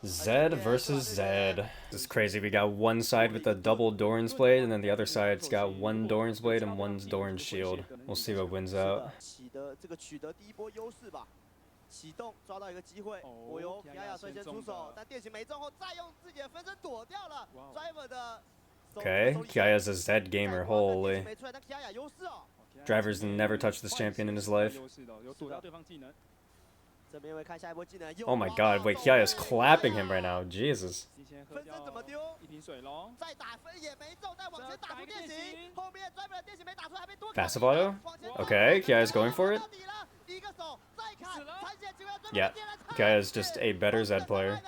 Zed versus Zed. This is crazy. We got one side with a double Doran's Blade, and then the other side's got one Doran's Blade and one Doran's Shield. We'll see what wins out. 启动抓到一个机会，哦哟，皮亚亚率先出手，但电刑没中后，再用自己的分身躲掉了 Driver 的。Okay, Kiaya's a Zed gamer. Holy. Driver's never touched this champion in his life. Oh my god, wait, Kiaya's clapping him right now. Jesus. Passive auto? Okay, Kiaya's going for it. Yeah, Kiaya's just a better Zed player.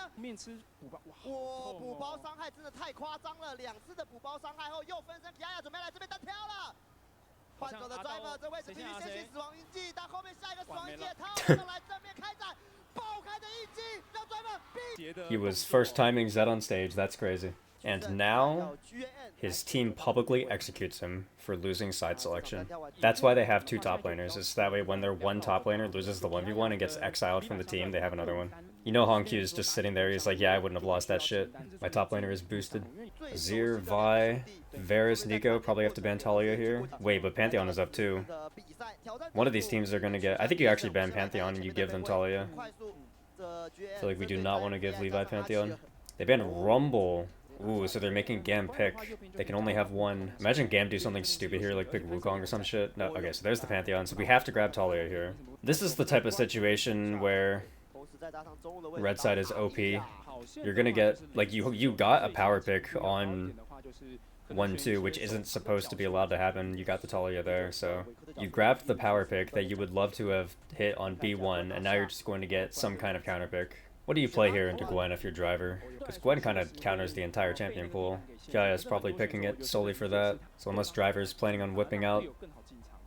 He was first timing Zed on stage, that's crazy. And now, his team publicly executes him for losing side selection. That's why they have two top laners, is that way when their one top laner loses the 1v1 and gets exiled from the team, they have another one. You know Hongq is just sitting there, he's like, yeah, I wouldn't have lost that shit. My top laner is boosted. Azir, Vi, Varus, Nico probably have to ban Talia here. Wait, but Pantheon is up too. One of these teams are gonna get... I think you actually ban Pantheon and you give them Talia. I feel like we do not want to give Levi Pantheon. They banned Rumble. Ooh, so they're making GAM pick. They can only have one. Imagine GAM do something stupid here, like pick Wukong or some shit. No, okay, so there's the Pantheon, so we have to grab Talia here. This is the type of situation where red side is OP. You're gonna get, like, you got a power pick on 1-2, which isn't supposed to be allowed to happen. You got the Talia there, so you grabbed the power pick that you would love to have hit on B1, and now you're just going to get some kind of counter pick. What do you play here into Gwen if you're driver? Because Gwen kind of counters the entire champion pool. Kiaya's probably picking it solely for that. So unless driver's planning on whipping out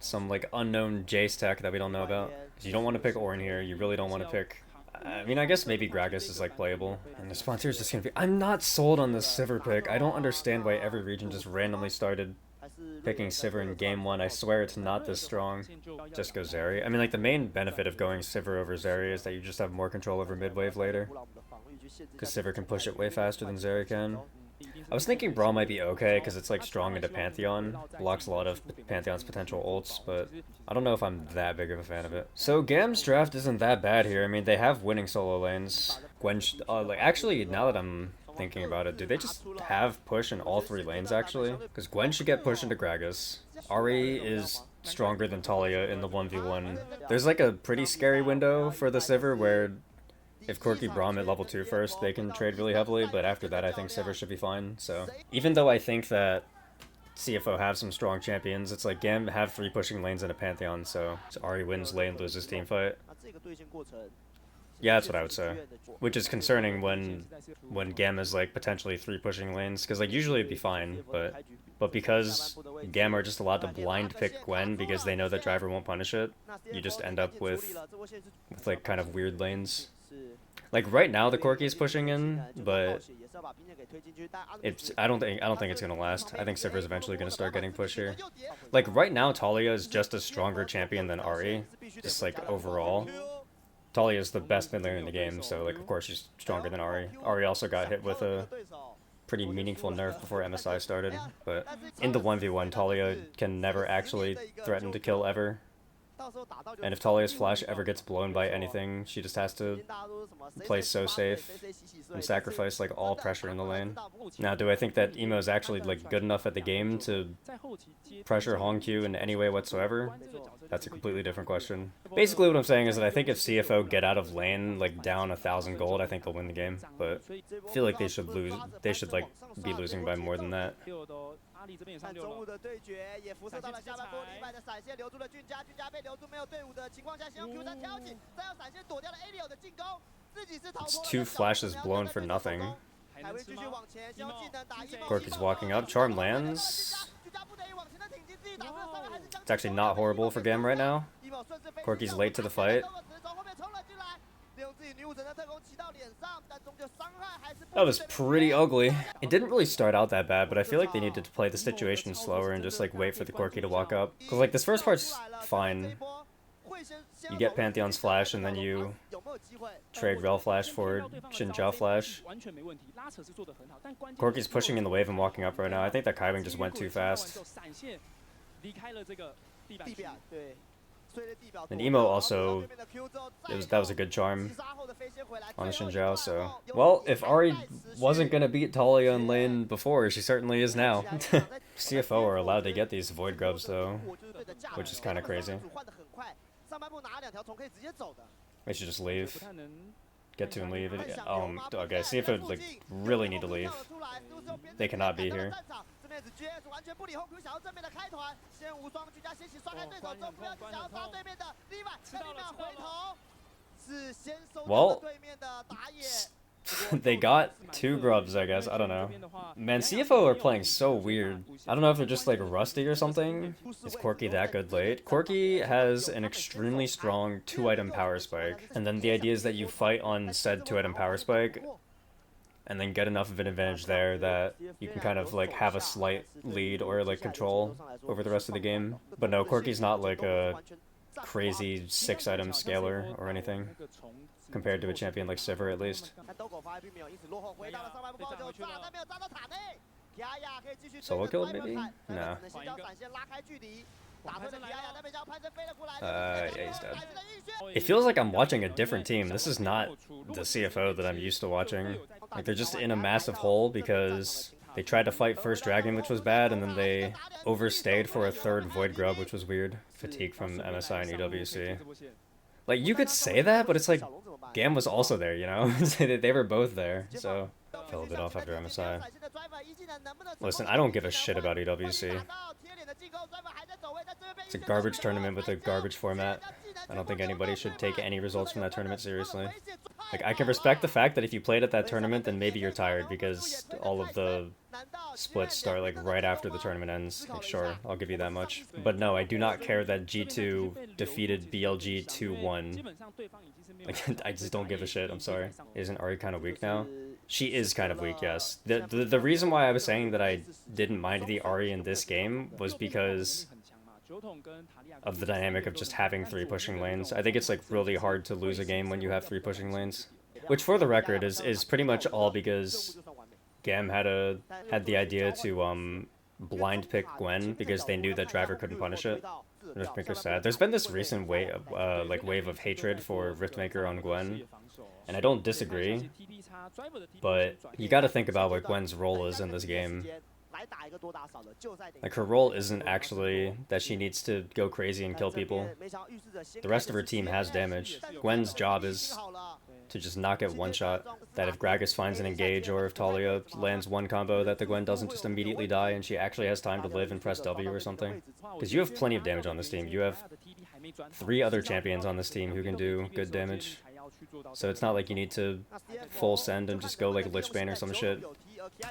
some like unknown Jace tech that we don't know about. Because you don't want to pick Ornn here, you really don't want to pick... I mean, I guess maybe Gragas is like playable. And the sponsor is just gonna be... I'm not sold on this Sivir pick. I don't understand why every region just randomly started picking Sivir in game 1. I swear it's not this strong. Just go Zeri. I mean, like, the main benefit of going Sivir over Zeri is that you just have more control over mid-wave later. Because Sivir can push it way faster than Zeri can. I was thinking Brawl might be okay, because it's, like, strong into Pantheon. Blocks a lot of Pantheon's potential ults, but I don't know if I'm that big of a fan of it. So, GAM's draft isn't that bad here. I mean, they have winning solo lanes. Gwen, like, actually, now that I'm thinking about it, do they just have push in all 3 lanes actually? Because Gwen should get pushed into Gragas. Ahri is stronger than Talia in the 1v1. There's like a pretty scary window for the Sivir where if Corki Braum at level 2 first, they can trade really heavily, but after that I think Sivir should be fine. So even though I think that CFO have some strong champions, it's like GAM have 3 pushing lanes in a Pantheon, so Ahri wins lane, loses team fight. Yeah, that's what I would say. Which is concerning when GAM is like potentially 3 pushing lanes, because like usually it'd be fine, but because GAM are just allowed to blind pick Gwen because they know that driver won't punish it, you just end up with like kind of weird lanes. Like right now the Corki is pushing in, but it's I don't think it's gonna last. I think Sivir is eventually gonna start getting pushed here. Like right now Talia is just a stronger champion than Ahri, just like overall. Talia is the best mid laner in the game, so like of course she's stronger than Ahri. Ahri also got hit with a pretty meaningful nerf before MSI started, but in the 1v1 Talia can never actually threaten to kill ever. And if Talia's flash ever gets blown by anything, she just has to play so safe and sacrifice like all pressure in the lane. Now, do I think that Emo is actually like good enough at the game to pressure Hongq in any way whatsoever? That's a completely different question. Basically what I'm saying is that I think if CFO get out of lane like down 1,000 gold, I think they'll win the game. But I feel like they should lose. They should like be losing by more than that. It's 2 flashes blown for nothing. Corki's walking up. Charm lands. It's actually not horrible for GAM right now. Corki's late to the fight. That was pretty ugly. It didn't really start out that bad, but I feel like they needed to play the situation slower and just like wait for the Corki to walk up. Because like this first part's fine. You get Pantheon's flash and then you trade Rel Flash for Xinjiao Flash. Corki's pushing in the wave and walking up right now. I think that KAIWING just went too fast. And Emo also, that was a good charm on the Xinjiao, so... Well, if Ari wasn't gonna beat Talia in lane before, she certainly is now. CFO are allowed to get these Void Grubs though, which is kind of crazy. They should just leave. Get to and leave. Okay, CFO like really need to leave. They cannot be here. Well, they got 2 grubs, I guess. I don't know. Man, CFO are playing so weird. I don't know if they're just like rusty or something. Is Corki that good late? Corki has an extremely strong 2-item power spike. And then the idea is that you fight on said 2-item power spike and then get enough of an advantage there that you can kind of like have a slight lead or like control over the rest of the game. But no, Corki's not like a crazy 6-item scaler or anything, compared to a champion like Sivir at least. Solo kill maybe? No. Yeah, he's dead. It feels like I'm watching a different team. This is not the CFO that I'm used to watching. Like, they're just in a massive hole because they tried to fight first Dragon, which was bad, and then they overstayed for a 3rd Void Grub, which was weird. Fatigue from MSI and EWC. Like, you could say that, but it's like, GAM was also there, you know? They were both there, so... Fell a bit off after MSI. Listen, I don't give a shit about EWC. It's a garbage tournament with a garbage format. I don't think anybody should take any results from that tournament seriously. Like, I can respect the fact that if you played at that tournament, then maybe you're tired because all of the splits start like right after the tournament ends. Like, sure, I'll give you that much. But no, I do not care that G2 defeated BLG 2-1. Like, I just don't give a shit, I'm sorry. Isn't Ari kind of weak now? She is kind of weak, yes. The reason why I was saying that I didn't mind the Ari in this game was because of the dynamic of just having 3 pushing lanes. I think it's like really hard to lose a game when you have 3 pushing lanes. Which, for the record, is pretty much all because GAM had the idea to blind pick Gwen because they knew that Driver couldn't punish it. Riftmaker's sad. There's been this recent wave of hatred for Riftmaker on Gwen, and I don't disagree, but you gotta think about what Gwen's role is in this game. Like, her role isn't actually that she needs to go crazy and kill people. The rest of her team has damage. Gwen's job is to just not get one shot. That if Gragas finds an engage or if Talia lands one combo, that the Gwen doesn't just immediately die and she actually has time to live and press W or something. Because you have plenty of damage on this team. You have 3 other champions on this team who can do good damage. So it's not like you need to full send and just go like Lichbane or some shit.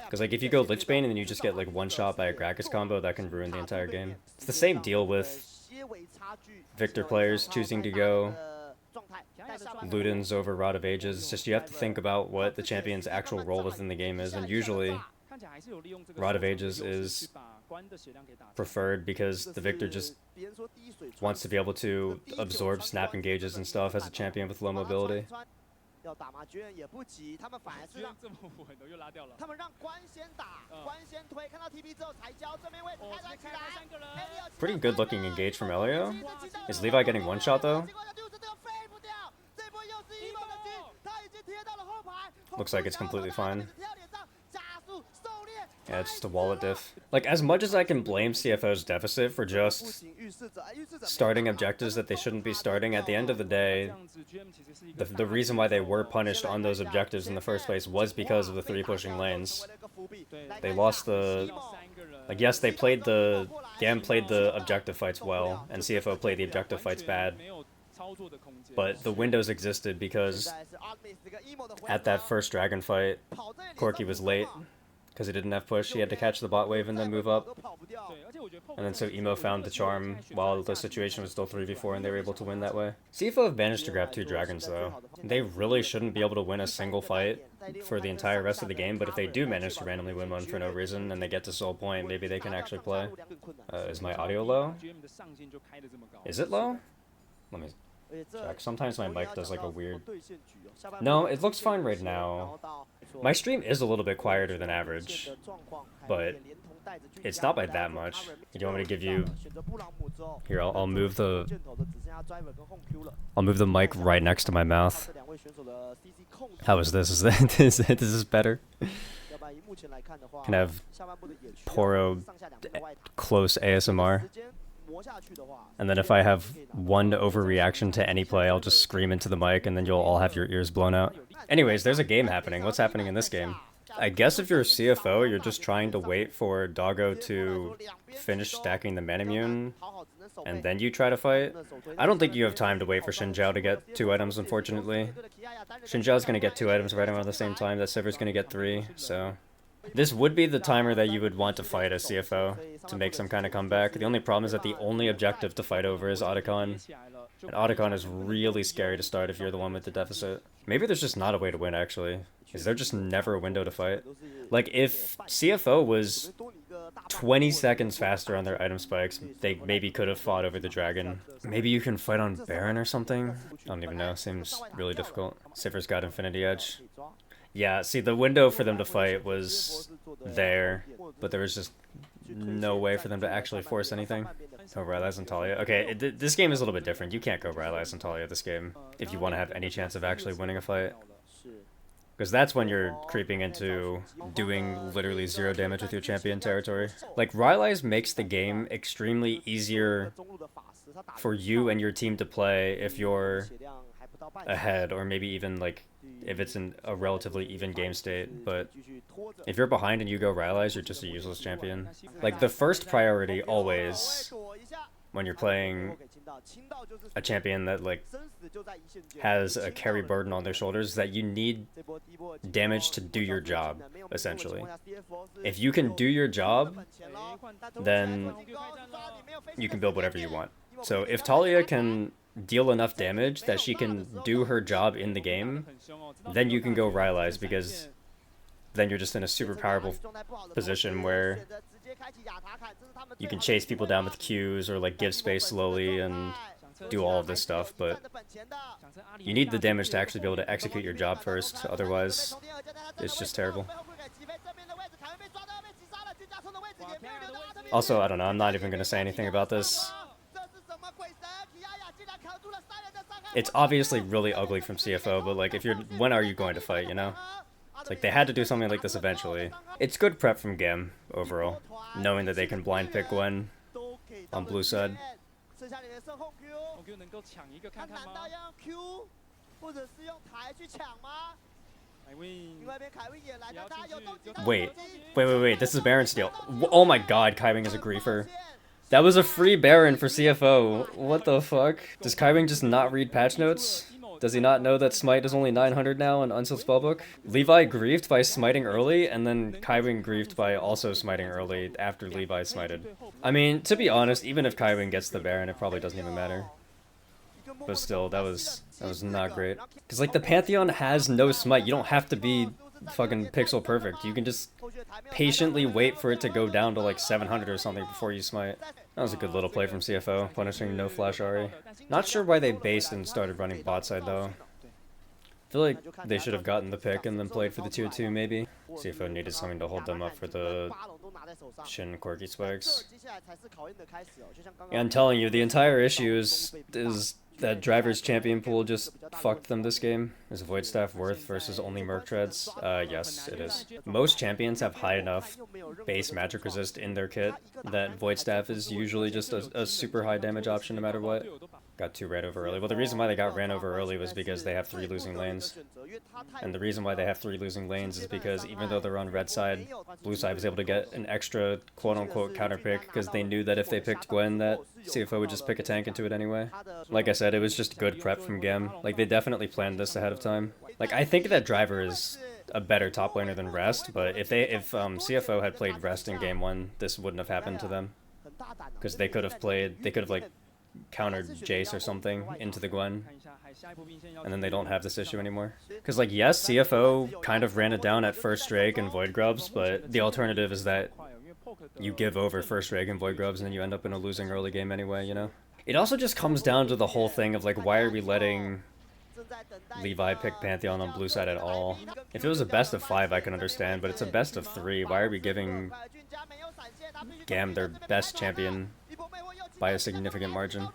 Because like if you go Lichbane and then you just get like one shot by a Gragas combo, that can ruin the entire game. It's the same deal with Victor players choosing to go Ludens over Rod of Ages. It's just you have to think about what the champion's actual role within the game is, and usually Rod of Ages is preferred because the Victor just wants to be able to absorb snap engages and stuff as a champion with low mobility. Pretty good looking engage from Elio. Is Levi getting one shot though? Looks like it's completely fine. Yeah, it's just a wallet diff. Like, as much as I can blame CFO's deficit for just starting objectives that they shouldn't be starting, at the end of the day, the reason why they were punished on those objectives in the first place was because of the 3 pushing lanes. They lost the... Like, yes, they played the... GAM played the objective fights well, and CFO played the objective fights bad. But the windows existed because at that first dragon fight, Corki was late. Because he didn't have push, he had to catch the bot wave and then move up. And then so Emo found the charm while the situation was still 3v4 and they were able to win that way. CFO have managed to grab 2 dragons though. They really shouldn't be able to win a single fight for the entire rest of the game, but if they do manage to randomly win one for no reason and they get to soul point, maybe they can actually play. Is my audio low? Is it low? Let me... Check. Sometimes my mic does like a weird... No, it looks fine right now. My stream is a little bit quieter than average, but it's not by that much. You want me to give you... Here, I'll move the... I'll move the mic right next to my mouth. How is this? Is this better? Can have Poro close ASMR. And then if I have one overreaction to any play, I'll just scream into the mic and then you'll all have your ears blown out. Anyways, there's a game happening. What's happening in this game? I guess if you're a CFO, you're just trying to wait for Doggo to finish stacking the Manamune, and then you try to fight. I don't think you have time to wait for Xinjiao to get 2 items, unfortunately. Xinjiao's gonna get 2 items right around the same time that Sivir's gonna get 3, so... This would be the timer that you would want to fight as CFO, to make some kind of comeback. The only problem is that the only objective to fight over is Otacon. And Otacon is really scary to start if you're the one with the deficit. Maybe there's just not a way to win, actually. Is there just never a window to fight? Like, if CFO was 20 seconds faster on their item spikes, they maybe could have fought over the dragon. Maybe you can fight on Baron or something? I don't even know, seems really difficult. Sivir's got Infinity Edge. Yeah, see, the window for them to fight was there, but there was just no way for them to actually force anything. Oh, Rylai's and Talia. Okay, this game is a little bit different. You can't go Rylai's and Talia this game if you want to have any chance of actually winning a fight. Because that's when you're creeping into doing literally 0 damage with your champion territory. Like, Rylai's makes the game extremely easier for you and your team to play if you're ahead, or maybe even, like, if it's in a relatively even game state, but if you're behind and you go Rylai's, you're just a useless champion. Like, the first priority always, when you're playing a champion that, like, has a carry burden on their shoulders, is that you need damage to do your job, essentially. If you can do your job, then you can build whatever you want. So if Talia can deal enough damage that she can do her job in the game, then you can go Rylai's, because then you're just in a super powerful position where you can chase people down with Qs or like give space slowly and do all of this stuff, but you need the damage to actually be able to execute your job first, otherwise it's just terrible. Also, I don't know, I'm not even going to say anything about this. It's obviously really ugly from CFO, but like, when are you going to fight, you know? It's like, they had to do something like this eventually. It's good prep from GAM, overall, knowing that they can blind pick Gwen on blue side. Wait, this is Baron steal. Oh my god, KAIWING is a griefer. That was a free Baron for CFO. What the fuck? Does KAIWING just not read patch notes? Does he not know that Smite is only 900 now in Unsealed Spellbook? Levi griefed by smiting early, and then KAIWING griefed by also smiting early after Levi smited. I mean, to be honest, even if KAIWING gets the Baron, it probably doesn't even matter. But still, that was not great. Because, like, the Pantheon has no smite. You don't have to be fucking pixel perfect. You can just patiently wait for it to go down to like 700 or something before you smite. That was a good little play from CFO, punishing no flash Ahri. Not sure why they based and started running bot side though. I feel like they should have gotten the pick and then played for the 2-2 maybe. CFO needed something to hold them up for the Shin Corki spikes. Yeah, I'm telling you, the entire issue is that Driver's champion pool just fucked them this game. Is Void Staff worth versus only Merc Treads? Yes, it is. Most champions have high enough base magic resist in their kit that Void Staff is usually just a super high damage option no matter what. Got 2 ran over early. Well, the reason why they got ran over early was because they have 3 losing lanes. And the reason why they have 3 losing lanes is because even though they're on red side, blue side was able to get an extra quote-unquote counter pick because they knew that if they picked Gwen, that CFO would just pick a tank into it anyway. Like I said, it was just good prep from GAM. Like, they definitely planned this ahead of time. Like, I think that Driver is a better top laner than Rest, but if CFO had played Rest in game 1, this wouldn't have happened to them. Because they could have like countered Jace or something into the Gwen, and then they don't have this issue anymore. Because, like, yes, CFO kind of ran it down at first Drake and Void Grubs, but the alternative is that you give over first Drake and Void Grubs and then you end up in a losing early game anyway, you know? It also just comes down to the whole thing of like, why are we letting Levi pick Pantheon on blue side at all? If it was a best of 5, I can understand, but it's a best of 3. Why are we giving GAM their best champion by a significant margin?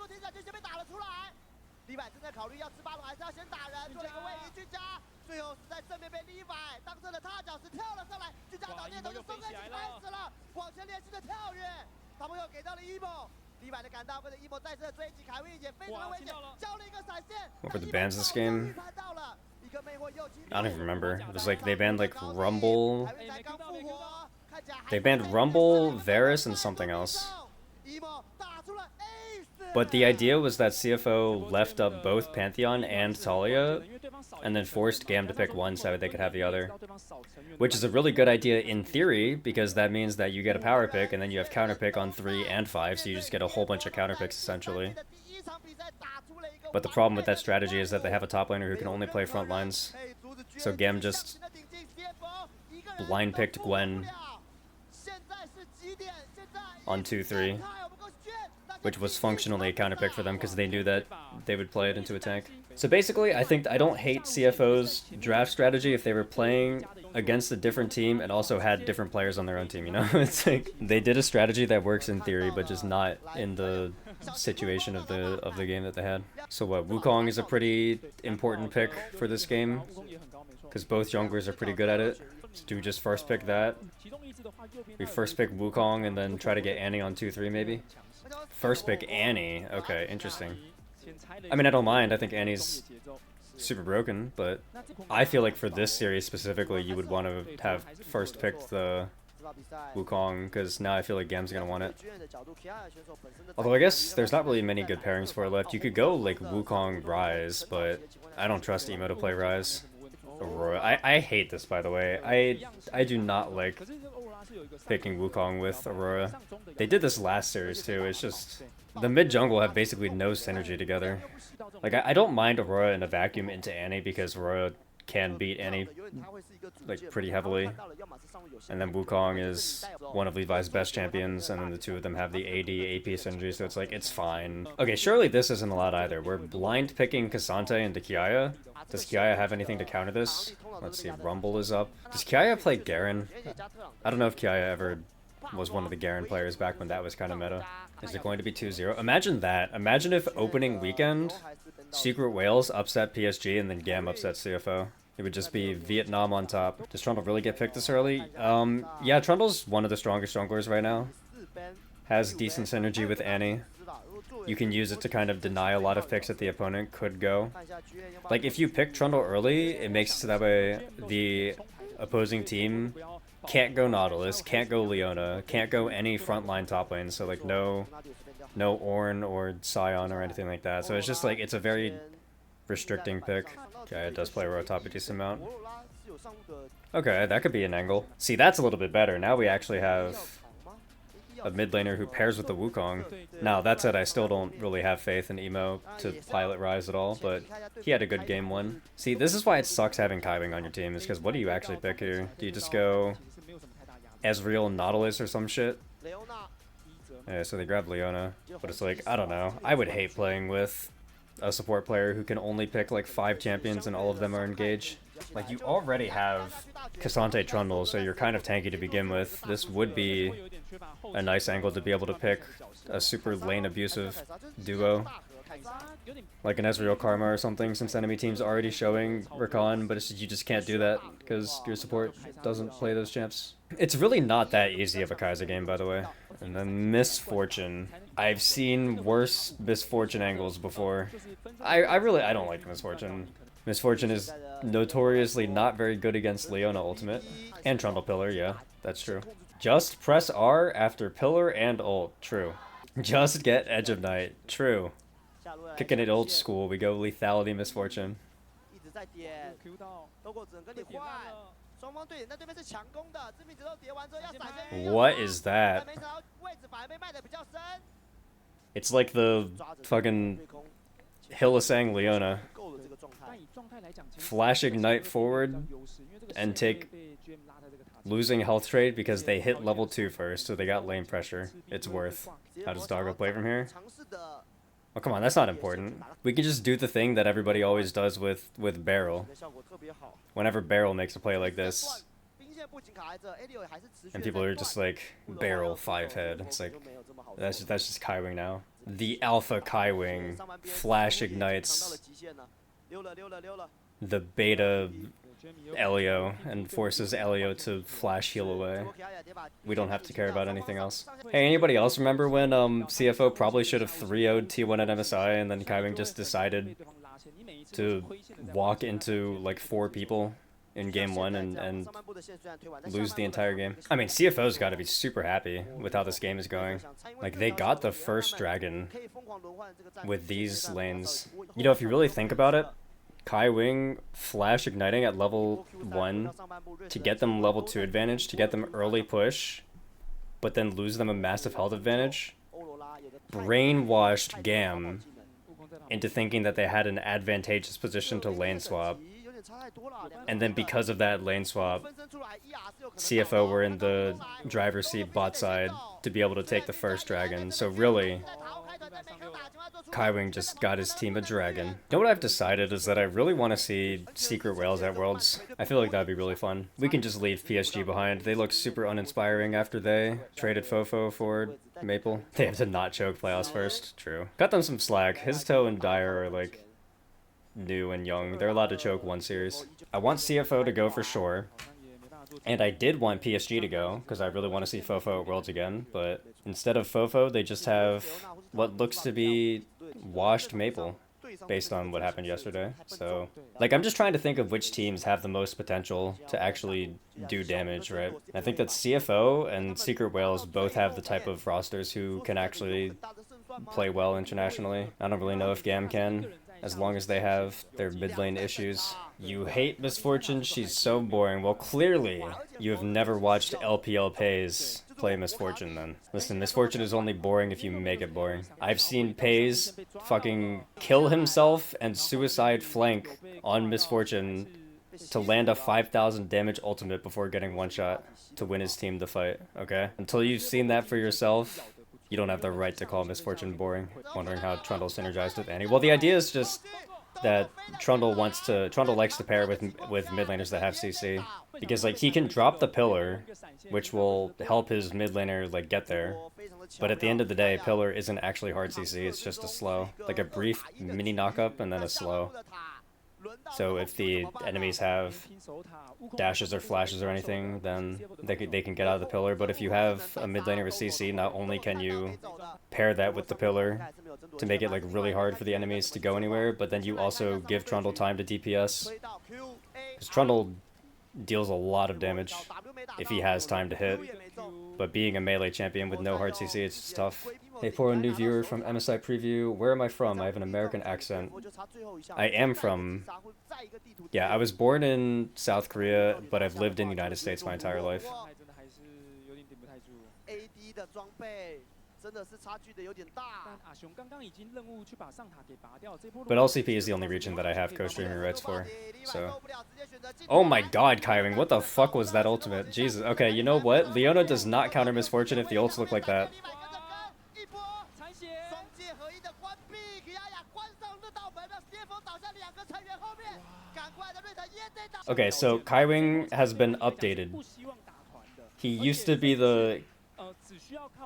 What were the bans this game? I don't even remember. It was like they banned like Rumble. They banned Rumble, Varus, and something else. But the idea was that CFO left up both Pantheon and Talia, and then forced GAM to pick one so they could have the other. Which is a really good idea in theory, because that means that you get a power pick, and then you have counter pick on 3 and 5, so you just get a whole bunch of counter picks essentially. But the problem with that strategy is that they have a top laner who can only play front lines. So GAM just blind picked Gwen on 2-3. Which was functionally a counter pick for them because they knew that they would play it into a tank. So basically, I don't hate CFO's draft strategy if they were playing against a different team and also had different players on their own team, you know? It's like, they did a strategy that works in theory, but just not in the situation of the game that they had. So what, Wukong is a pretty important pick for this game, because both junglers are pretty good at it. So do we just first pick that? We first pick Wukong and then try to get Annie on 2-3 maybe? First pick Annie. Okay, interesting. I mean, I don't mind. I think Annie's super broken, but I feel like for this series specifically, you would want to have first picked the Wukong, because now I feel like GAM's gonna want it. Although I guess there's not really many good pairings for it left. You could go like Wukong Ryze, but I don't trust Emo to play Ryze. Aurora. I hate this, by the way. I do not like picking Wukong with Aurora. They did this last series too. It's just the mid jungle have basically no synergy together. Like I don't mind Aurora in a vacuum into Annie because Aurora can beat Annie like pretty heavily. And then Wukong is one of Levi's best champions, and then the two of them have the AD AP synergy, so it's like it's fine. Okay, surely this isn't a lot either. We're blind picking Cassante into Kiaya. Does Kiaya have anything to counter this? Let's see, Rumble is up. Does Kiaya play Garen? I don't know if Kiaya ever was one of the Garen players back when that was kind of meta. Is it going to be 2-0? Imagine that. Imagine if opening weekend, Secret Whales upset PSG and then GAM upset CFO. It would just be Vietnam on top. Does Trundle really get picked this early? Yeah, Trundle's one of the strongest junglers right now. Has decent synergy with Annie. You can use it to kind of deny a lot of picks that the opponent could go. Like, if you pick Trundle early, it makes it so that way the opposing team can't go Nautilus, can't go Leona, can't go any frontline top lane, so like no Ornn or Sion or anything like that. So it's just like, it's a very restricting pick. Okay, it does play Aurora top a decent amount. Okay, that could be an angle. See, that's a little bit better. Now we actually have a mid laner who pairs with the Wukong. Now, that said, I still don't really have faith in Emo to pilot Ryze at all, but he had a good game one. See, this is why it sucks having KAIWING on your team, is because what do you actually pick here? Do you just go Ezreal Nautilus or some shit? Yeah, so they grab Leona, but it's like, I don't know. I would hate playing with a support player who can only pick like 5 champions and all of them are engaged. Like, you already have Cassante Trundle, so you're kind of tanky to begin with. This would be a nice angle to be able to pick a super lane abusive duo. Like an Ezreal Karma or something, since enemy team's already showing Rakan, but it's just, you just can't do that because your support doesn't play those champs. It's really not that easy of a Kaiser game, by the way. And then Misfortune. I've seen worse Misfortune angles before. I don't like Misfortune. Misfortune is notoriously not very good against Leona Ultimate. And Trundle Pillar, yeah, that's true. Just press R after Pillar and ult, true. Just get Edge of Night, true. Kicking it old school, we go Lethality Misfortune. What is that? It's like the fucking Hillisang Leona. Flash Ignite forward and take losing health trade because they hit level 2 first, so they got lane pressure. It's worth. How does Doggo play from here? Oh, come on, that's not important. We can just do the thing that everybody always does with Barrel. Whenever Barrel makes a play like this, and people are just like, Barrel 5-head. It's like, that's just KAIWING now. The Alpha KAIWING flash ignites the beta Elio and forces Elio to flash heal away. We don't have to care about anything else. Hey, anybody else remember when CFO probably should have 3-0'd T1 at MSI and then KAIWING just decided to walk into like 4 people in game 1 and lose the entire game? I mean, CFO's got to be super happy with how this game is going. Like, they got the first dragon with these lanes. You know, if you really think about it, KAIWING flash igniting at level 1 to get them level 2 advantage, to get them early push, but then lose them a massive health advantage, brainwashed GAM into thinking that they had an advantageous position to lane swap. And then because of that lane swap, CFO were in the driver's seat bot side to be able to take the first dragon. So really, KAIWING just got his team a dragon. You know what I've decided is that I really want to see Secret Whales at Worlds. I feel like that'd be really fun. We can just leave PSG behind. They look super uninspiring after they traded Fofo for Maple. They have to not choke playoffs first. True. Cut them some slack. His Toe and Dyer are like new and young. They're allowed to choke 1 series. I want CFO to go for sure. And I did want PSG to go, because I really want to see Fofo at Worlds again, but instead of Fofo, they just have what looks to be washed Maple, based on what happened yesterday. So, like, I'm just trying to think of which teams have the most potential to actually do damage, right? I think that CFO and Secret Whales both have the type of rosters who can actually play well internationally. I don't really know if GAM can, as long as they have their mid lane issues. You hate Misfortune? She's so boring. Well, clearly, you have never watched LPL Pays play Misfortune then. Listen, Misfortune is only boring if you make it boring. I've seen Pays fucking kill himself and suicide flank on Misfortune to land a 5,000 damage ultimate before getting one shot to win his team the fight, okay? Until you've seen that for yourself, you don't have the right to call Misfortune boring. Wondering how Trundle synergized with Annie. Well, the idea is just that Trundle likes to pair with mid laners that have CC, because like he can drop the pillar, which will help his mid laner like get there. But at the end of the day, pillar isn't actually hard CC. It's just a slow, like a brief mini knockup and then a slow. So if the enemies have dashes or flashes or anything, then they can get out of the pillar. But if you have a mid laner with CC, not only can you pair that with the pillar to make it like really hard for the enemies to go anywhere, but then you also give Trundle time to DPS. Because Trundle deals a lot of damage if he has time to hit. But being a melee champion with no hard CC, it's just tough. Hey, Poro, new viewer from MSI Preview. Where am I from? I have an American accent. I am from... Yeah, I was born in South Korea, but I've lived in the United States my entire life. But LCP is the only region that I have co-streaming rights for, so... Oh my god, KAIWING, what the fuck was that ultimate? Jesus, okay, you know what? Leona does not counter Misfortune if the ults look like that. Okay, so KAIWING has been updated. He used to be the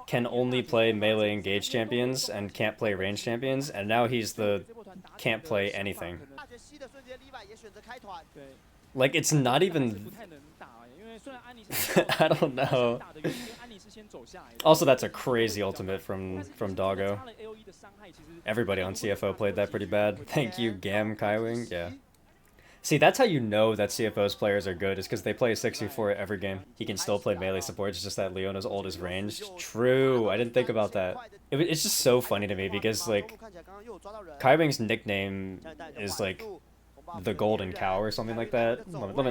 can only play melee engaged champions and can't play range champions, and now he's the can't play anything. Like, it's not even... I don't know. Also, that's a crazy ultimate from Doggo. Everybody on CFO played that pretty bad. Thank you, GAM KAIWING. Yeah. See, that's how you know that CFO's players are good, is because they play 64 every game. He can still play melee support, it's just that Leona's ult is ranged. True, I didn't think about that. It's just so funny to me, because, like, KAIWING's nickname is, like, the Golden Cow or something like that. Let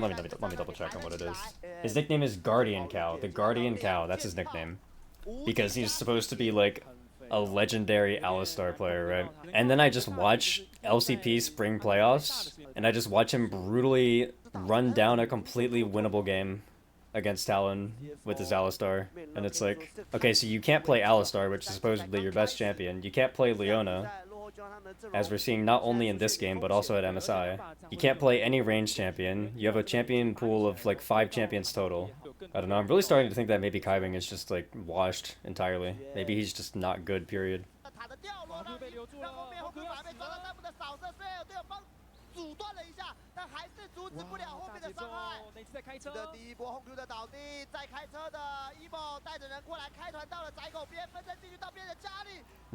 me double check on what it is. His nickname is Guardian Cow. The Guardian Cow, that's his nickname. Because he's supposed to be, like, a legendary Alistar player, right? And then I just watch LCP Spring Playoffs, and I just watch him brutally run down a completely winnable game against Talon with his Alistar. And it's like, okay, so you can't play Alistar, which is supposedly your best champion. You can't play Leona, as we're seeing not only in this game but also at MSI. You can't play any range champion. You have a champion pool of like 5 champions total. I don't know, I'm really starting to think that maybe KAIWING is just like washed entirely. Maybe he's just not good, period.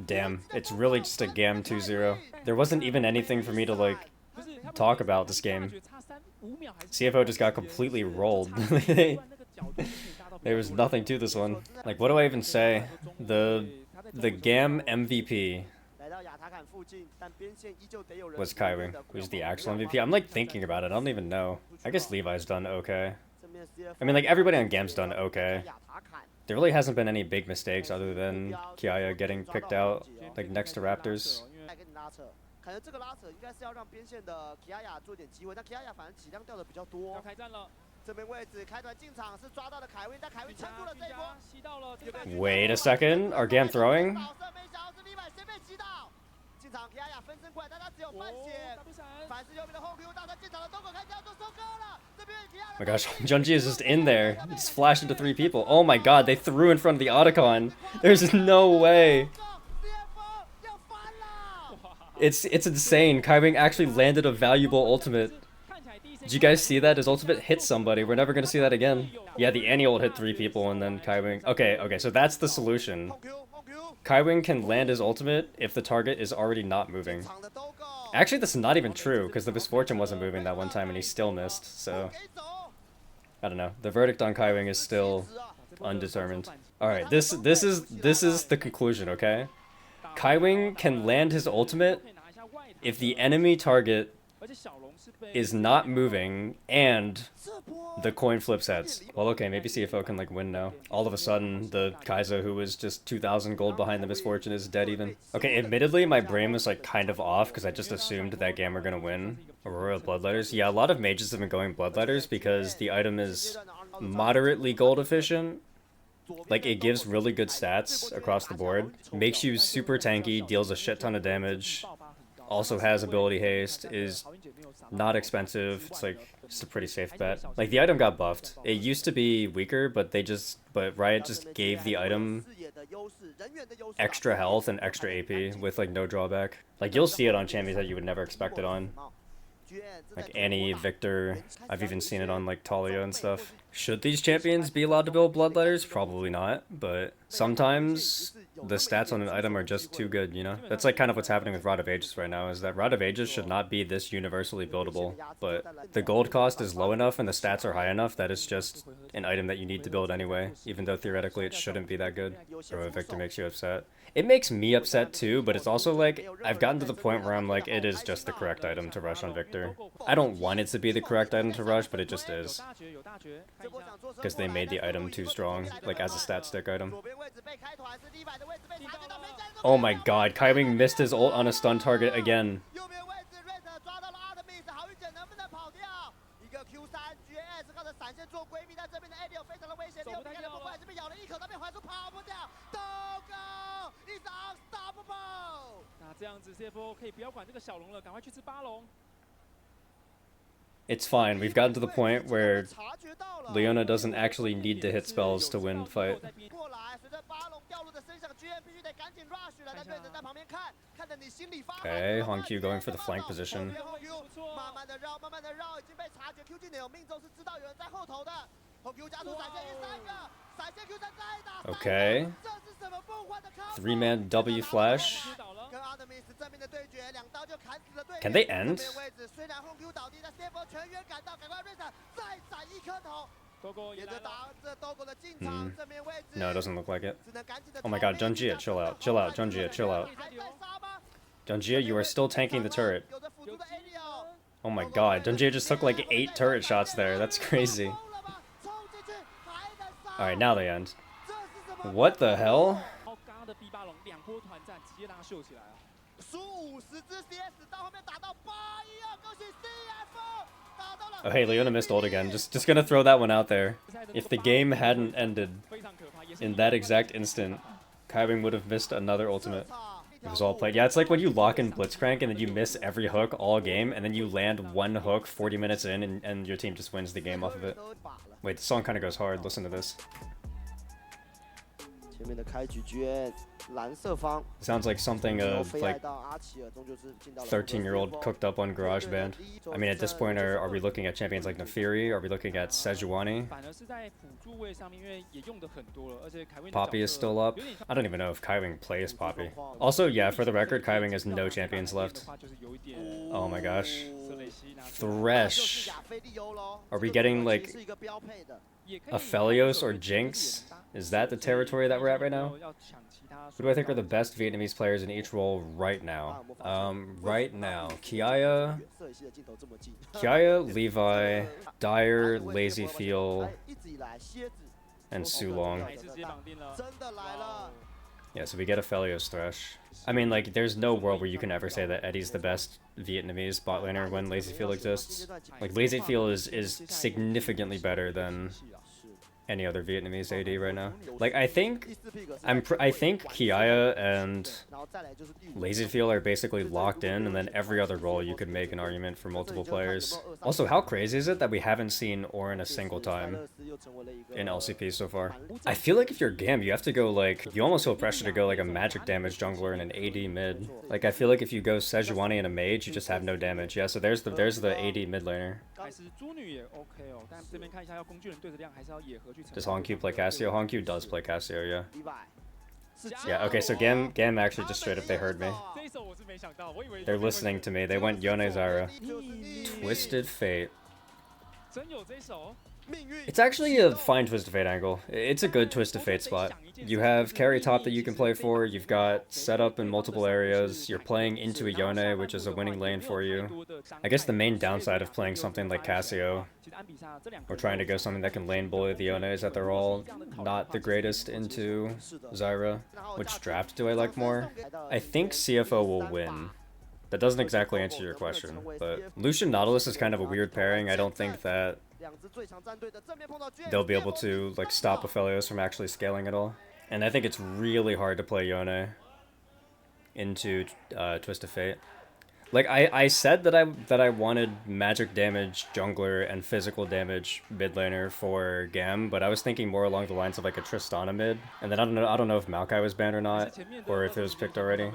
Damn, it's really just a GAM 2-0. There wasn't even anything for me to like talk about this game. CFO just got completely rolled. There was nothing to this one. Like, what do I even say? The GAM MVP was KAIWING, who's the actual MVP. I'm like thinking about it, I don't even know. I guess Levi's done okay. I mean, like, everybody on GAM's done okay. There really hasn't been any big mistakes other than Kiaya getting picked out, like, next to Raptors. Wait a second, are GAM throwing? Oh my gosh, Junji is just in there. He just flashed into 3 people. Oh my god, they threw in front of the Otacon. There's no way. It's insane. KAIWING actually landed a valuable ultimate. Did you guys see that? His ultimate hit somebody. We're never gonna see that again. Yeah, the Annie-ult hit 3 people and then KAIWING. Okay, so that's the solution. KAIWING can land his ultimate if the target is already not moving. Actually, that's not even true, because the Misfortune wasn't moving that one time and he still missed, so... I don't know. The verdict on KAIWING is still undetermined. Alright, this is the conclusion, okay? KAIWING can land his ultimate if the enemy target is not moving and the coin flips heads. Well, okay, maybe CFO can like win now. All of a sudden, the Kaizo, who was just 2,000 gold behind the Misfortune, is dead even. Okay, admittedly, my brain was like kind of off because I just assumed that GAM were gonna win Aurora Bloodletters. Yeah, a lot of mages have been going Bloodletters because the item is moderately gold efficient. Like, it gives really good stats across the board. Makes you super tanky, deals a shit ton of damage. Also has ability haste, is not expensive. It's like just a pretty safe bet. Like, the item got buffed. It used to be weaker, but Riot just gave the item extra health and extra AP with like no drawback. Like, you'll see it on champions that you would never expect it on. Like Annie, Victor, I've even seen it on like Talia and stuff. Should these champions be allowed to build Bloodletters? Probably not, but sometimes the stats on an item are just too good, you know? That's like kind of what's happening with Rod of Ages right now, is that Rod of Ages should not be this universally buildable, but the gold cost is low enough and the stats are high enough that it's just an item that you need to build anyway, even though theoretically it shouldn't be that good. Or Victor makes you upset. It makes me upset too, but it's also like, I've gotten to the point where I'm like, it is just the correct item to rush on Victor. I don't want it to be the correct item to rush, but it just is. Because they made the item too strong, like as a stat stick item. Oh my god, KAIWING missed his ult on a stun target again. It's fine, we've gotten to the point where Leona doesn't actually need to hit spells to win the fight. Okay, Hongq going for the flank position. Okay. 3-man W flash. Can they end? No, it doesn't look like it. Oh my god, Junjia, chill out. Chill out, Junjia, chill out. Junjia, you are still tanking the turret. Oh my god, Junjia just took like 8 turret shots there. That's crazy. Alright, now they end. What the hell? Oh hey, Leona missed ult again. Just gonna throw that one out there. If the game hadn't ended in that exact instant, KAIWING would have missed another ultimate. It was all played. Yeah, it's like when you lock in Blitzcrank and then you miss every hook all game, and then you land one hook 40 minutes in, and your team just wins the game off of it. Wait, the song kind of goes hard. Listen to this. Sounds like something like 13-year-old cooked up on GarageBand. I mean, at this point, are we looking at champions like Nefiri? Are we looking at Sejuani? Poppy is still up. I don't even know if KAIWING plays Poppy. Also, yeah, for the record, KAIWING has no champions left. Oh my gosh. Thresh. Are we getting like Aphelios or Jinx? Is that the territory that we're at right now? Who do I think are the best Vietnamese players in each role right now? Right now, Kiaya, Levi, Dyer, Lazy Feel, and Sulong. Yeah, so we get Aphelios Thresh. I mean, like, there's no world where you can ever say that Eddie's the best Vietnamese bot laner when Lazy Feel exists. Like, Lazy Feel is significantly better than any other Vietnamese AD right now. Like, I think Kiaya and Lazy Feel are basically locked in, and then every other role you could make an argument for multiple players. Also, how crazy is it that we haven't seen Orin a single time in LCP so far? I feel like if you're GAM, you have to go like, you almost feel pressure to go like a magic damage jungler and an AD mid. Like, I feel like if you go Sejuani and a mage, you just have no damage. Yeah, so there's the AD mid laner. Does Hongq play Cassio? Hongq does play Cassio, yeah. Yeah, okay, so GAM actually just straight up, they heard me. They're listening to me. They went Yone Zyra. Twisted Fate. It's actually a fine Twisted Fate angle. It's a good Twisted Fate spot. You have carry top that you can play for, you've got setup in multiple areas, you're playing into a Yone, which is a winning lane for you. I guess the main downside of playing something like Cassio, or trying to go something that can lane bully the Yone, is that they're all not the greatest into Zyra. Which draft do I like more? I think CFO will win. That doesn't exactly answer your question, but Lucian Nautilus is kind of a weird pairing. I don't think that they'll be able to like stop Aphelios from actually scaling at all. And I think it's really hard to play Yone into Twisted Fate. Like, I said that I wanted magic damage jungler and physical damage mid laner for GAM, but I was thinking more along the lines of like a Tristana mid. And then I don't know if Maokai was banned or not, or if it was picked already.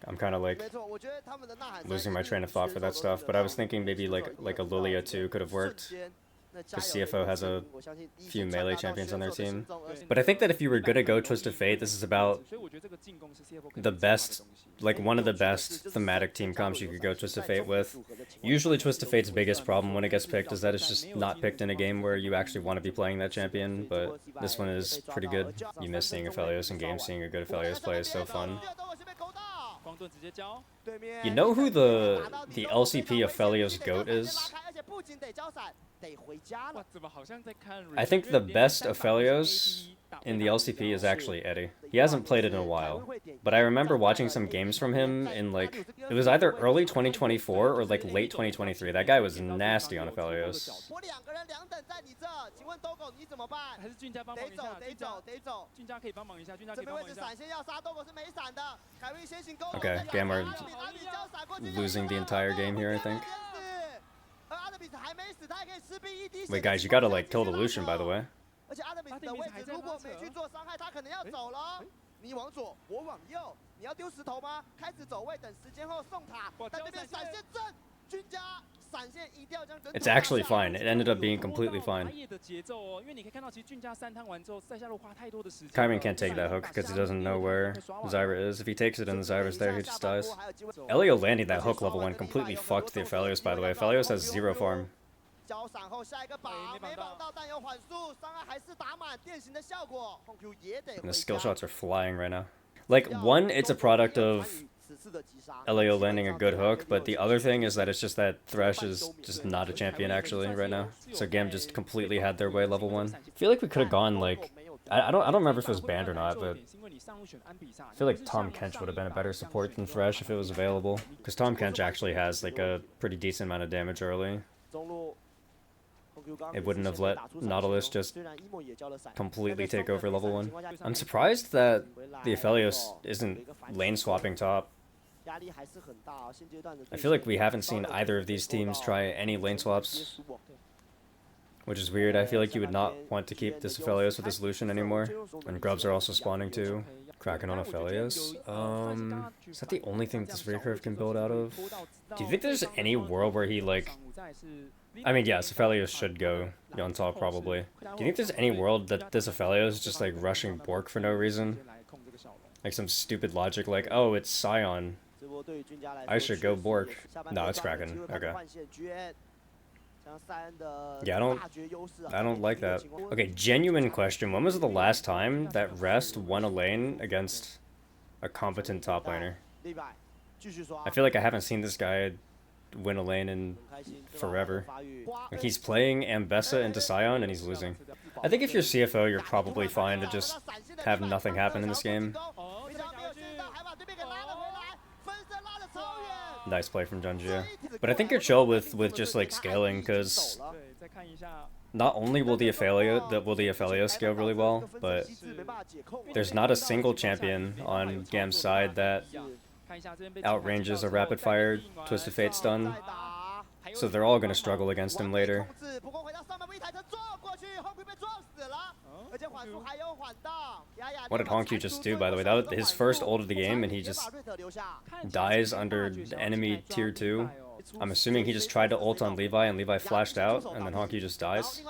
I'm kind of like losing my train of thought for that stuff, but I was thinking maybe like a Lilia too could have worked. Because CFO has a few melee champions on their team. But I think that if you were gonna go Twisted Fate, this is about the best, like one of the best thematic team comps you could go Twisted Fate with. Usually Twisted Fate's biggest problem when it gets picked is that it's just not picked in a game where you actually want to be playing that champion, but this one is pretty good. You miss seeing Aphelios in game, seeing a good Aphelios play is so fun. You know who the LCP Aphelios GOAT is? I think the best Aphelios in the LCP is actually Eddie. He hasn't played it in a while, but I remember watching some games from him in like, it was either early 2024 or like late 2023. That guy was nasty on Aphelios. Okay, GAM are losing the entire game here, I think. Wait, guys, you gotta like kill the Lucian, by the way. It's actually fine. It ended up being completely fine. KAIWING can't take that hook because he doesn't know where Zyra is. If he takes it and the Zyra's there, he just dies. Elio landing that hook level 1 completely fucked the Aphelios, by the way. Aphelios has 0 farm. And the skill shots are flying right now. Like, one, it's a product of Elio landing a good hook, but the other thing is that it's just that Thresh is just not a champion actually right now. So GAM just completely had their way level 1. I feel like we could have gone like, I don't remember if it was banned or not, but I feel like Tahm Kench would have been a better support than Thresh if it was available. Because Tahm Kench actually has like a pretty decent amount of damage early. it wouldn't have let Nautilus just completely take over level 1. I'm surprised that the Aphelios isn't lane swapping top. I feel like we haven't seen either of these teams try any lane swaps, which is weird. I feel like you would not want to keep this Aphelios with this Lucian anymore. And Grubs are also spawning too. Kraken on Aphelios. Is that the only thing this recurve can build out of? Do you think there's any world where he, like... I mean, yes, Aphelios should go on top, probably. Do you think there's any world that this Aphelios is just, like, rushing Bork for no reason? Like some stupid logic like, oh, it's Scion, I should go Bork. No, it's Kraken. Okay. Yeah, I don't like that. Okay, genuine question. When was the last time that Rest won a lane against a competent top laner? I feel like I haven't seen this guy win a lane in forever. Like, he's playing Ambessa into Scion and he's losing. I think if you're CFO, you're probably fine to just have nothing happen in this game. Nice play from Junjie. But I think you're chill with just like scaling, because not only will the Aphelios scale really well, but there's not a single champion on GAM's side that outranges a rapid fire Twisted Fate stun. So they're all going to struggle against him later. What did Hongq just do, by the way? That was his first ult of the game, and he just dies under enemy tier 2. I'm assuming he just tried to ult on Levi, and Levi flashed out, and then Hongq just dies.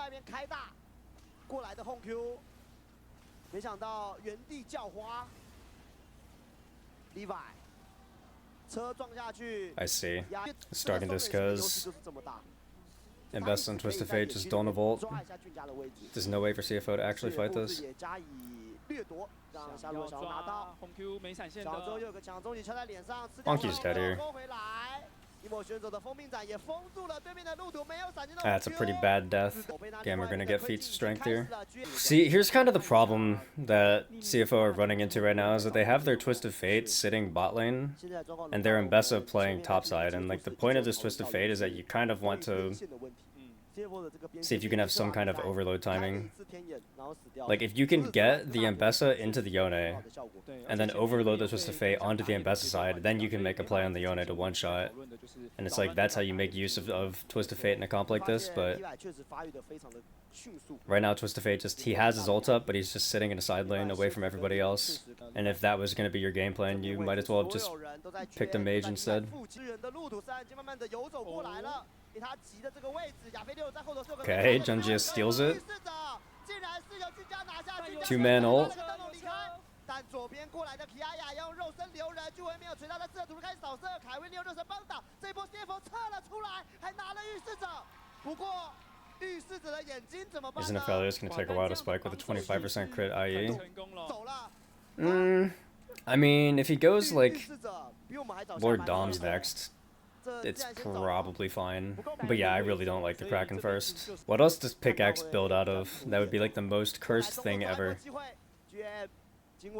I see. Starting this because Ambessa and Twisted Fate just don't evolt. There's no way for CFO to actually fight this. Hongq's dead here. That's a pretty bad death. Damn, we're gonna get feats of strength here. See, here's kind of the problem that CFO are running into right now, is that they have their Twisted Fate sitting bot lane, and their Ambessa playing topside, and like the point of this Twisted Fate is that you kind of want to see if you can have some kind of overload timing. Like, if you can get the Ambessa into the Yone, and then overload the Twisted Fate onto the Ambessa side, then you can make a play on the Yone to one-shot. And it's like, that's how you make use of Twisted Fate in a comp like this, but right now Twisted Fate just, he has his ult up, but he's just sitting in a side lane away from everybody else. And if that was going to be your game plan, you might as well have just picked a mage instead. Okay, Junjie steals it. 2-man ult. Isn't Aphelios going to take a while to spike with a 25% crit IE? I mean, if he goes like Lord Dom's next, it's probably fine. But yeah, I really don't like the Kraken first. What else does Pickaxe build out of? That would be like the most cursed thing ever.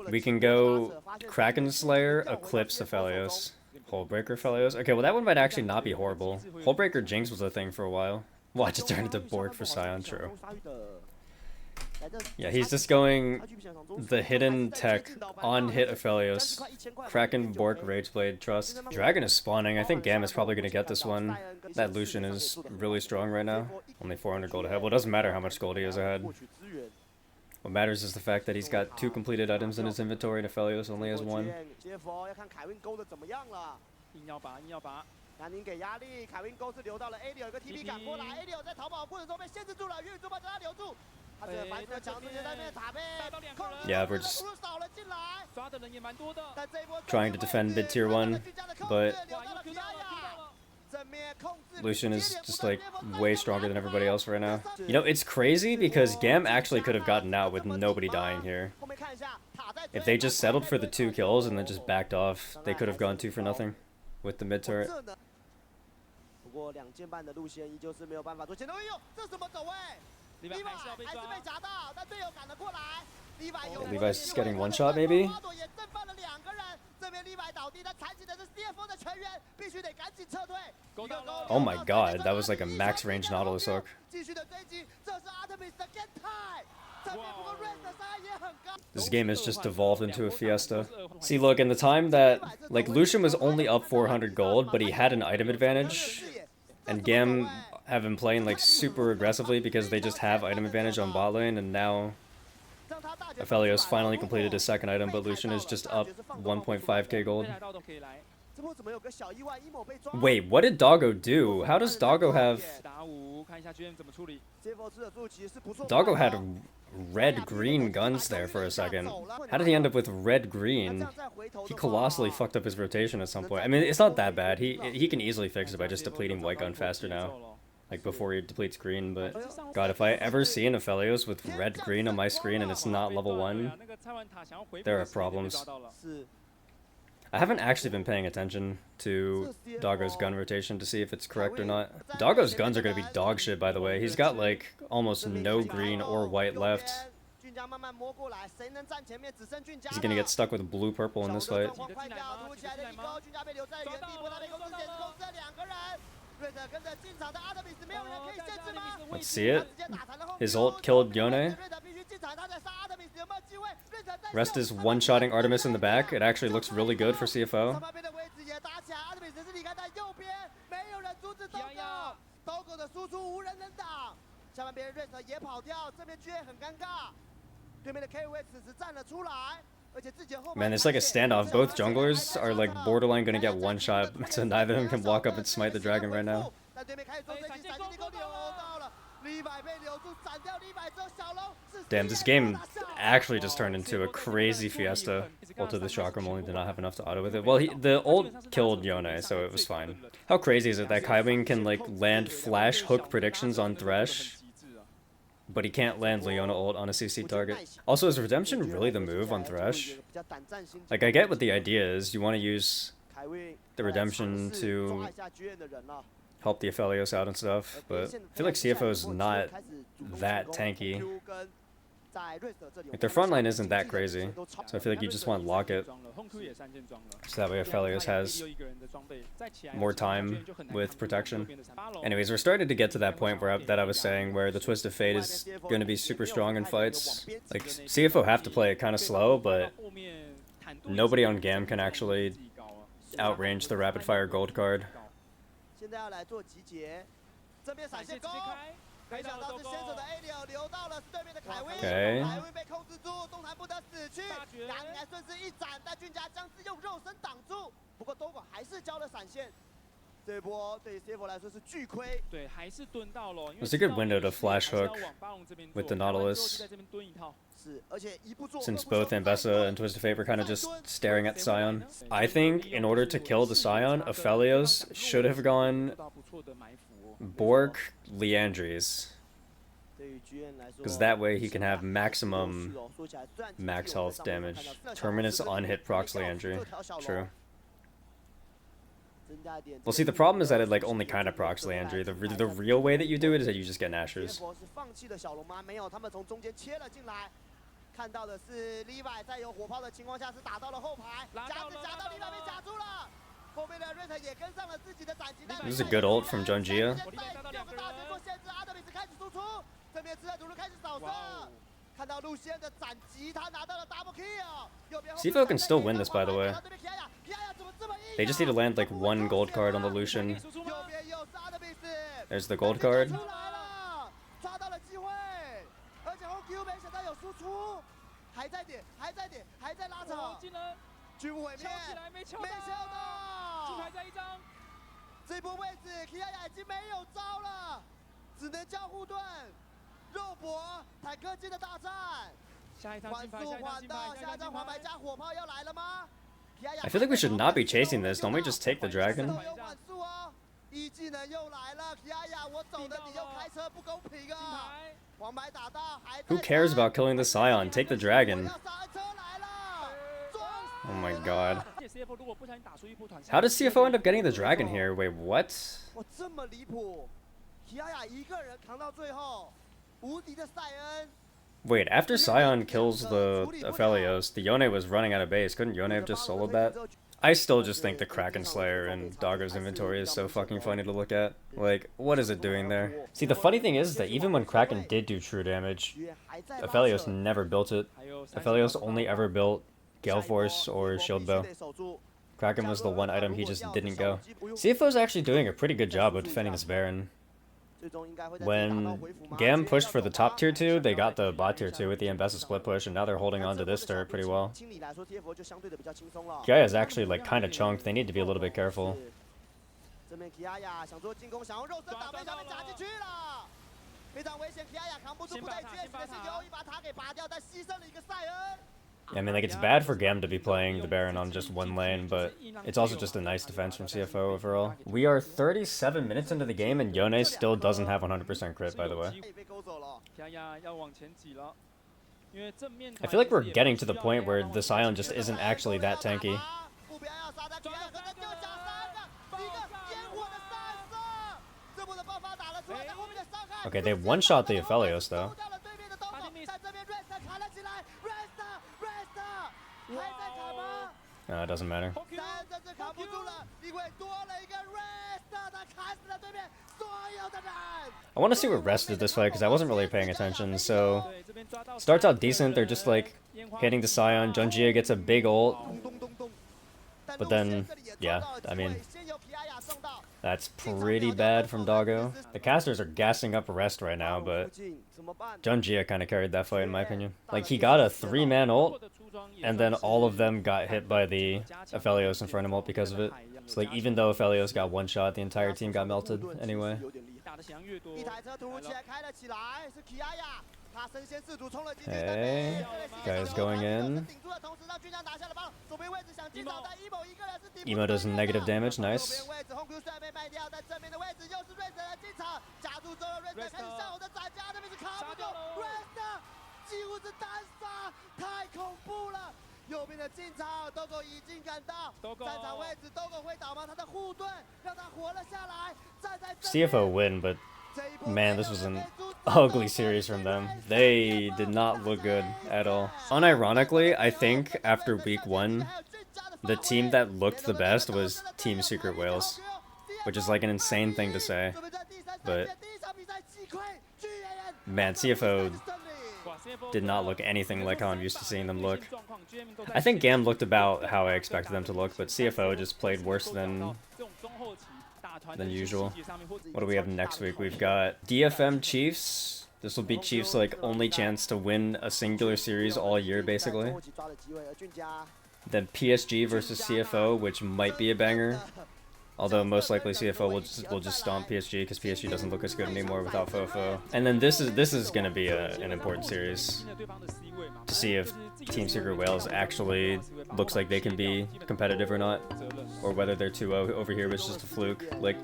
We can go Kraken Slayer, Eclipse Aphelios, Hullbreaker Aphelios. Okay, well that one might actually not be horrible. Hullbreaker Jinx was a thing for a while. Watch it turn into Bork for Scion, true. Yeah, he's just going the hidden tech on hit Aphelios. Kraken, Bork, Rageblade, Trust. Dragon is spawning. I think GAM is probably going to get this one. That Lucian is really strong right now. Only 400 gold ahead. Well, it doesn't matter how much gold he has ahead. What matters is the fact that he's got 2 completed items in his inventory and Aphelios only has 1. Yeah, we're just trying to defend mid tier 1, but Lucian is just like way stronger than everybody else right now. You know, it's crazy because GAM actually could have gotten out with nobody dying here. If they just settled for the 2 kills and then just backed off, they could have gone 2 for nothing with the mid turret. Levi's getting one shot, maybe? Oh my god, that was like a max range Nautilus hook. This game has just devolved into a fiesta. See, look, in the time that, like, Lucian was only up 400 gold, but he had an item advantage, and GAM have been playing, like, super aggressively because they just have item advantage on bot lane, and now Aphelios finally completed his second item, but Lucian is just up 1.5k gold. Wait, what did Doggo do? How does Doggo have... Doggo had red-green guns there for a second. How did he end up with red-green? He colossally fucked up his rotation at some point. I mean, it's not that bad. He can easily fix it by just depleting white gun faster now. Like, before he depletes green, but... God, if I ever see an Aphelios with red-green on my screen and it's not level 1, there are problems. I haven't actually been paying attention to Doggo's gun rotation to see if it's correct or not. Doggo's guns are going to be dog shit, by the way. He's got, like, almost no green or white left. He's going to get stuck with blue-purple in this fight. Let's see it. His ult killed Yone. Rest is one-shotting Artemis in the back. It actually looks really good for CFO. Man, it's like a standoff. Both junglers are like borderline gonna get one shot, so neither of them can walk up and smite the dragon right now. Damn, this game actually just turned into a crazy fiesta. Well, to the chakram only did not have enough to auto with it. Well, the ult killed Yone, so it was fine. How crazy is it that KAIWING can like land flash hook predictions on Thresh, but he can't land Leona ult on a CC target? Also, is Redemption really the move on Thresh? Like, I get what the idea is. You want to use the Redemption to help the Aphelios out and stuff, but I feel like CFO is not that tanky. Like, their front line isn't that crazy, so I feel like you just want to lock it, so that way Aphelios has more time with protection. Anyways, we're starting to get to that point where that I was saying, where the Twist of Fate is going to be super strong in fights. Like, CFO have to play it kind of slow, but nobody on GAM can actually outrange the rapid fire gold card. Okay. It's a good window to flash hook with the Nautilus, since both Ambessa and Twist of Fate are kind of just staring at the Scion. I think in order to kill the Scion, Aphelios should have gone Bork Liandry's, because that way he can have maximum max health damage. Terminus on hit procs Liandry. True. Well, see, the problem is that it like only kind of procs Liandry. The real way that you do it is that you just get Nashers. This is a good ult from Jonjia. CFO can still win this, by the way. They just need to land like one gold card on the Lucian. There's the gold card. I feel like we should not be chasing this. Don't we just take the dragon? Who cares about killing the Scion? Take the dragon. Oh my god. How does CFO end up getting the dragon here? Wait, what? Wait, after Sion kills the Aphelios, the Yone was running out of base. Couldn't Yone have just soloed that? I still just think the Kraken Slayer in Doggo's inventory is so fucking funny to look at. Like, what is it doing there? See, the funny thing is that even when Kraken did do true damage, Aphelios never built it. Aphelios only ever built Gale Force or Shield Bow. Kraken was the one item he just didn't go. CFO's actually doing a pretty good job of defending this Baron. When GAM pushed for the top tier 2, they got the bot tier 2 with the Ambessa split push, and now they're holding on to this turret pretty well. Kiaya is actually like kind of chunked. They need to be a little bit careful. I mean, like, it's bad for GAM to be playing the Baron on just one lane, but it's also just a nice defense from CFO overall. We are 37 minutes into the game, and Yone still doesn't have 100% crit, by the way. I feel like we're getting to the point where the Sion just isn't actually that tanky. Okay, they one-shot the Aphelios, though. It doesn't matter. I want to see what Rest did this fight because I wasn't really paying attention. So, starts out decent. They're just like hitting the Sion. Junjia gets a big ult. But then, yeah, I mean, that's pretty bad from Doggo. The casters are gassing up Rest right now, but Junjia kind of carried that fight in my opinion. Like, he got a 3-man ult, and then all of them got hit by the Aphelios Infernum ult because of it. So, like, even though Aphelios got one shot, the entire team got melted anyway. Hey, guys going in. Emo does negative damage, nice. CFO win, but man, this was an ugly series from them. They did not look good at all. Unironically, I think after week 1, the team that looked the best was Team Secret Whales, which is like an insane thing to say, but man, CFO did not look anything like how I'm used to seeing them look. I think GAM looked about how I expected them to look, but CFO just played worse than usual. What do we have next week? We've got DFM Chiefs. This will be Chiefs' like only chance to win a singular series all year, basically. Then PSG versus CFO, which might be a banger. Although most likely CFO will just stomp PSG because PSG doesn't look as good anymore without Fofo. And then this is gonna be an important series to see if Team Secret Whales actually looks like they can be competitive or not, or whether their 2-0 over here was just a fluke. Like,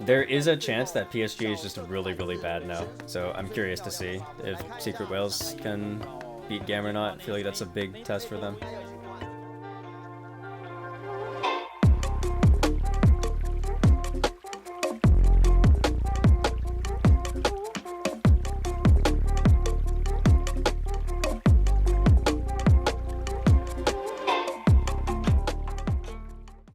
there is a chance that PSG is just really, really bad now. So I'm curious to see if Secret Whales can beat GAM or not. I feel like that's a big test for them.